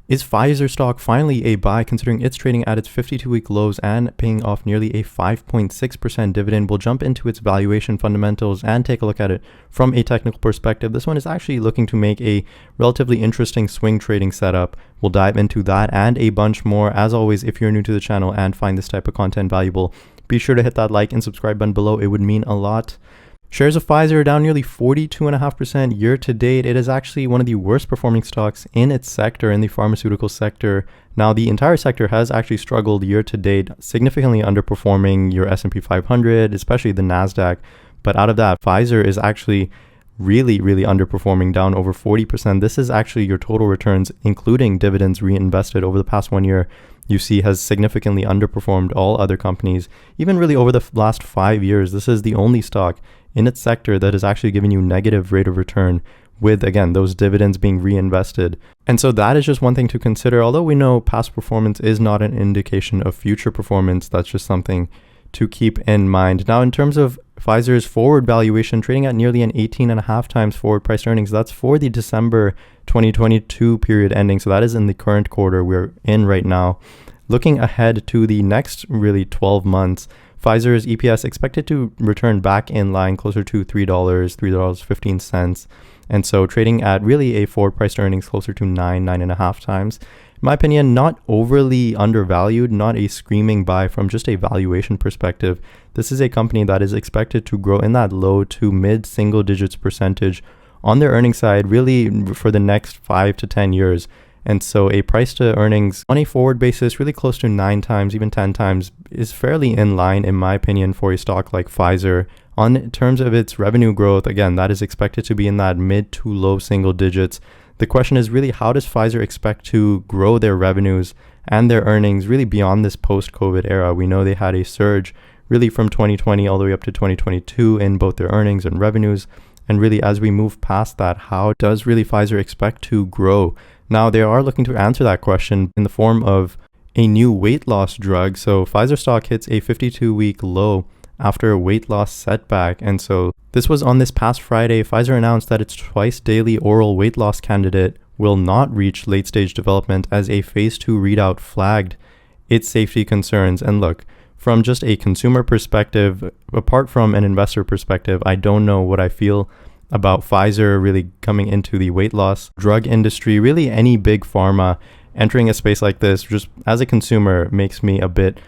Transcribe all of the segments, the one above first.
Is Pfizer stock finally a buy considering it's trading at its 52-week lows and paying off nearly a 5.6% dividend? We'll jump into its valuation fundamentals and take a look at it from a technical perspective. This one is actually looking to make a relatively interesting swing trading setup. We'll dive into that and a bunch more. As always, if you're new to the channel and find this type of content valuable, be sure to hit that like and subscribe button below. It would mean a lot. Shares of Pfizer are down nearly 42.5% year to date. It is actually one of the worst performing stocks in its sector, in the pharmaceutical sector. Now, the entire sector has actually struggled year to date, significantly underperforming your S&P 500, especially the NASDAQ. But out of that, Pfizer is actually really underperforming, down over 40%. This is actually your total returns, including dividends reinvested over the past 1 year. You see has significantly underperformed all other companies. Even really over the last 5 years, this is the only stock in its sector that is actually giving you negative rate of return, with, again, those dividends being reinvested. And so that is just one thing to consider. Although we know past performance is not an indication of future performance, that's just something to keep in mind. Now, in terms of Pfizer's forward valuation, trading at nearly an 18.5 times forward price earnings. That's for the December 2022 period ending. So that is in the current quarter we're in right now. Looking ahead to the next really 12 months, Pfizer's EPS expected to return back in line closer to $3.15. And so trading at really a forward price earnings closer to 9.5 times. In my opinion, not overly undervalued, not a screaming buy from just a valuation perspective. This is a company that is expected to grow in that low to mid single digits percentage on their earnings side, really for the next 5 to 10 years. And so a price to earnings on a forward basis, really close to 9 times, even 10 times, is fairly in line, in my opinion, for a stock like Pfizer. On terms of its revenue growth, again, that is expected to be in that mid to low single digits. The question is really, how does Pfizer expect to grow their revenues and their earnings really beyond this post-COVID era? We know they had a surge really from 2020 all the way up to 2022 in both their earnings and revenues. And really, as we move past that, how does really Pfizer expect to grow? Now, they are looking to answer that question in the form of a new weight loss drug. So Pfizer stock hits a 52-week low after a weight loss setback. And so this was on this past Friday. Pfizer announced that its twice daily oral weight loss candidate will not reach late stage development as a phase 2 readout flagged its safety concerns. And look, from just a consumer perspective, apart from an investor perspective, I don't know what I feel about Pfizer really coming into the weight loss drug industry. Really, any big pharma entering a space like this, just as a consumer, makes me a bit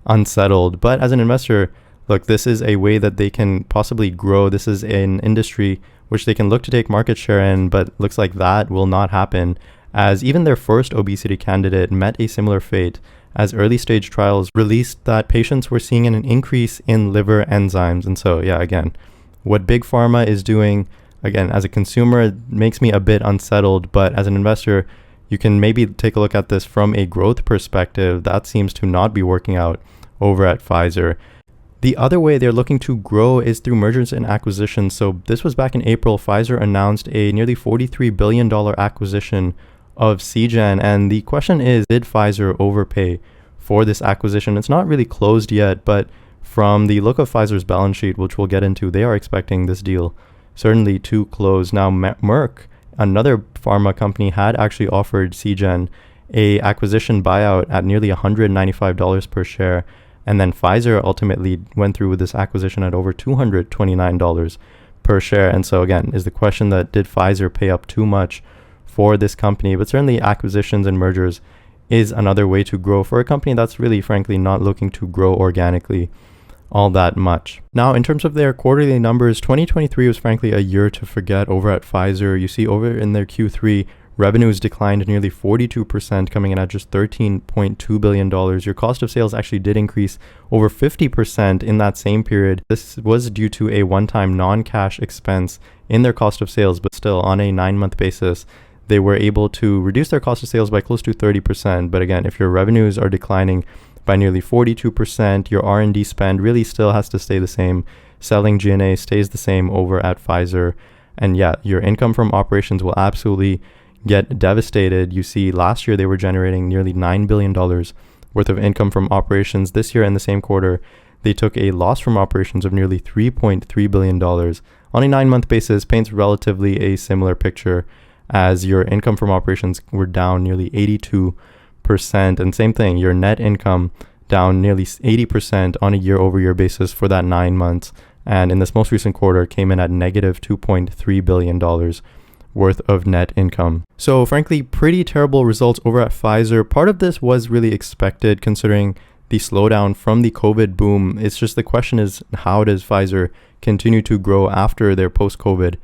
unsettled. But as an investor, look, this is a way that they can possibly grow. This is an industry which they can look to take market share in, but looks like that will not happen, as even their first obesity candidate met a similar fate, as early stage trials released that patients were seeing an increase in liver enzymes. And so, yeah, again, what big pharma is doing, again, as a consumer, it makes me a bit unsettled, but as an investor, you can maybe take a look at this from a growth perspective. That seems to not be working out over at Pfizer. The other way they're looking to grow is through mergers and acquisitions. So this was back in April. Pfizer announced a nearly $43 billion acquisition of Seagen. And the question is, did Pfizer overpay for this acquisition? It's not really closed yet, but from the look of Pfizer's balance sheet, which we'll get into, they are expecting this deal certainly to close. Now, Merck, another pharma company, had actually offered Seagen a acquisition buyout at nearly $195 per share. And then Pfizer ultimately went through with this acquisition at over $229 per share. And so again, is the question that did Pfizer pay up too much for this company? But certainly acquisitions and mergers is another way to grow for a company that's really, frankly, not looking to grow organically all that much. Now, in terms of their quarterly numbers, 2023 was frankly a year to forget over at Pfizer. You see over in their Q3, revenues declined nearly 42%, coming in at just $13.2 billion. Your cost of sales actually did increase over 50% in that same period. This was due to a one-time non-cash expense in their cost of sales, but still on a 9-month basis, they were able to reduce their cost of sales by close to 30%. But again, if your revenues are declining by nearly 42%, your R&D spend really still has to stay the same. Selling G&A stays the same over at Pfizer. And yeah, your income from operations will absolutely get devastated. You see, last year they were generating nearly $9 billion worth of income from operations. This year in the same quarter, they took a loss from operations of nearly $3.3 billion. On a 9-month basis, paints relatively a similar picture as your income from operations were down nearly 82%. And same thing, your net income down nearly 80% on a year-over-year basis for that 9 months. And in this most recent quarter, came in at negative $2.3 billion worth of net income. So frankly, pretty terrible results over at Pfizer. Part of this was really expected considering the slowdown from the COVID boom. It's just the question is, how does Pfizer continue to grow after their post-COVID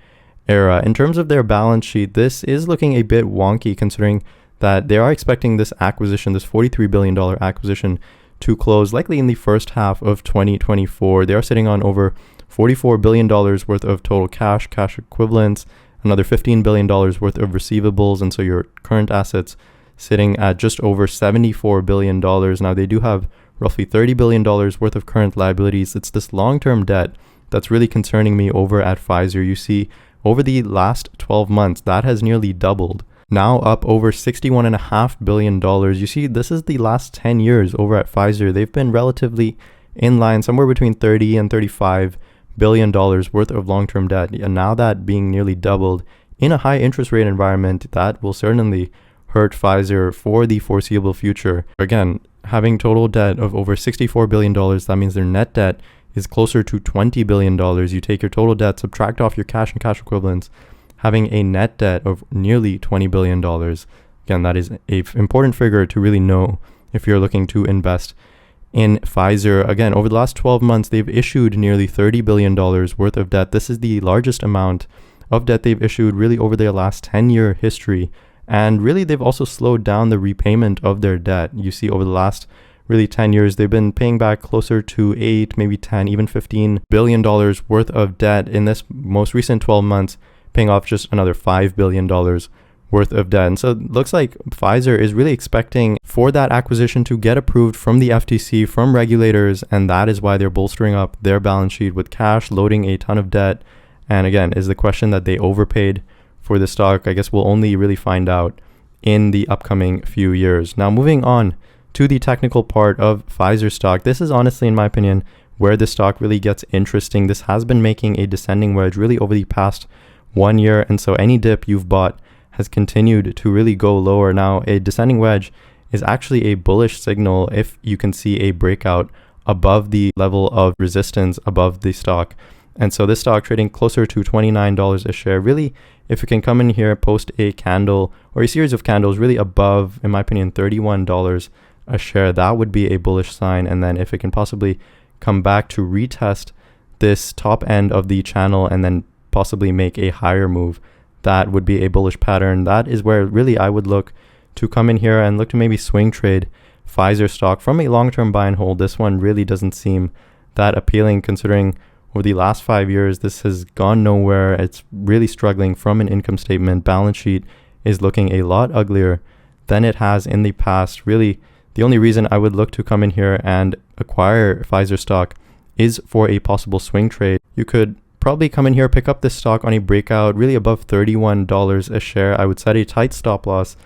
era? In terms of their balance sheet, this is looking a bit wonky considering that they are expecting this acquisition, this $43 billion acquisition, to close likely in the first half of 2024. They are sitting on over $44 billion worth of total cash equivalents, another $15 billion worth of receivables, and so your current assets sitting at just over $74 billion. Now, they do have roughly $30 billion worth of current liabilities. It's this long-term debt that's really concerning me over at Pfizer. You see, over the last 12 months, that has nearly doubled, now up over $61.5 billion. You see, this is the last 10 years over at Pfizer. They've been relatively in line, somewhere between $30 and $35 billion worth of long-term debt. And now that being nearly doubled in a high interest rate environment, that will certainly hurt Pfizer for the foreseeable future. Again, having total debt of over $64 billion, that means their net debt is closer to $20 billion. You take your total debt, subtract off your cash and cash equivalents, having a net debt of nearly $20 billion. Again, that is an important figure to really know if you're looking to invest in Pfizer. Again, over the last 12 months, they've issued nearly $30 billion worth of debt. This is the largest amount of debt they've issued really over their last 10-year history. And really, they've also slowed down the repayment of their debt. You see, over the last really 10 years, they've been paying back closer to 8, maybe 10, even $15 billion worth of debt. In this most recent 12 months, paying off just another $5 billion worth of debt. And so it looks like Pfizer is really expecting for that acquisition to get approved from the FTC, from regulators, and that is why they're bolstering up their balance sheet with cash, loading a ton of debt. And again, is the question that they overpaid for the stock? I guess we'll only really find out in the upcoming few years. Now, moving on to the technical part of Pfizer stock, this is honestly, in my opinion, where the stock really gets interesting. This has been making a descending wedge really over the past 1 year, and so any dip you've bought has continued to really go lower. Now, a descending wedge is actually a bullish signal if you can see a breakout above the level of resistance above the stock. And so this stock trading closer to $29 a share. Really, if it can come in here, post a candle or a series of candles really above, in my opinion, $31 a share, that would be a bullish sign. And then if it can possibly come back to retest this top end of the channel and then possibly make a higher move, that would be a bullish pattern. That is where really I would look to come in here and look to maybe swing trade Pfizer stock from a long-term buy and hold. This one really doesn't seem that appealing considering over the last 5 years, this has gone nowhere. It's really struggling from an income statement. Balance sheet is looking a lot uglier than it has in the past. Really, the only reason I would look to come in here and acquire Pfizer stock is for a possible swing trade. You could probably come in here, pick up this stock on a breakout really above $31 a share. I would set a tight stop loss,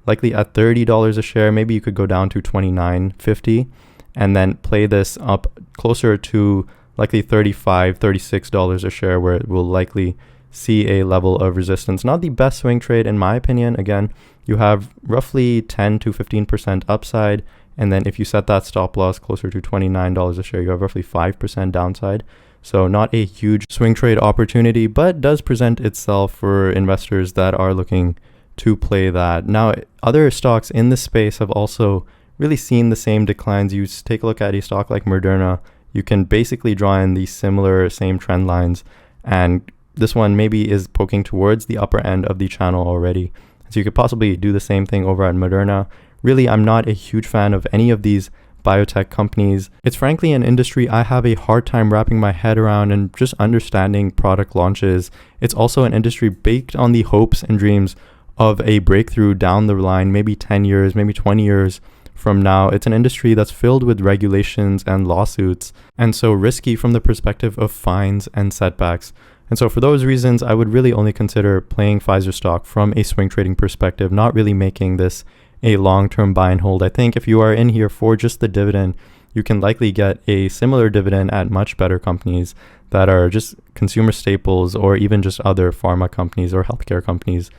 likely at $30 a share. Maybe you could go down to $29.50 and then play this up closer to likely $35, $36 a share, where it will likely see a level of resistance. Not the best swing trade in my opinion. Again, you have roughly 10 to 15% upside, and then if you set that stop loss closer to $29 a share, you have roughly 5% downside. So not a huge swing trade opportunity, but does present itself for investors that are looking to play that. Now, other stocks in this space have also really seen the same declines. You take a look at a stock like Moderna, you can basically draw in the same trend lines, and this one maybe is poking towards the upper end of the channel already. So you could possibly do the same thing over at Moderna. Really, I'm not a huge fan of any of these biotech companies. It's frankly an industry I have a hard time wrapping my head around and just understanding product launches. It's also an industry baked on the hopes and dreams of a breakthrough down the line, maybe 10 years, maybe 20 years from now. It's an industry that's filled with regulations and lawsuits, and so risky from the perspective of fines and setbacks. And so for those reasons, I would really only consider playing Pfizer stock from a swing trading perspective, not really making this a long-term buy and hold. I think if you are in here for just the dividend, you can likely get a similar dividend at much better companies that are just consumer staples or even just other pharma companies or healthcare companies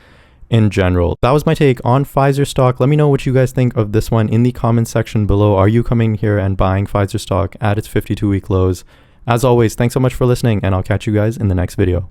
in general. That was my take on Pfizer stock. Let me know what you guys think of this one in the comment section below. Are you coming here and buying Pfizer stock at its 52-week lows? As always, thanks so much for listening, and I'll catch you guys in the next video.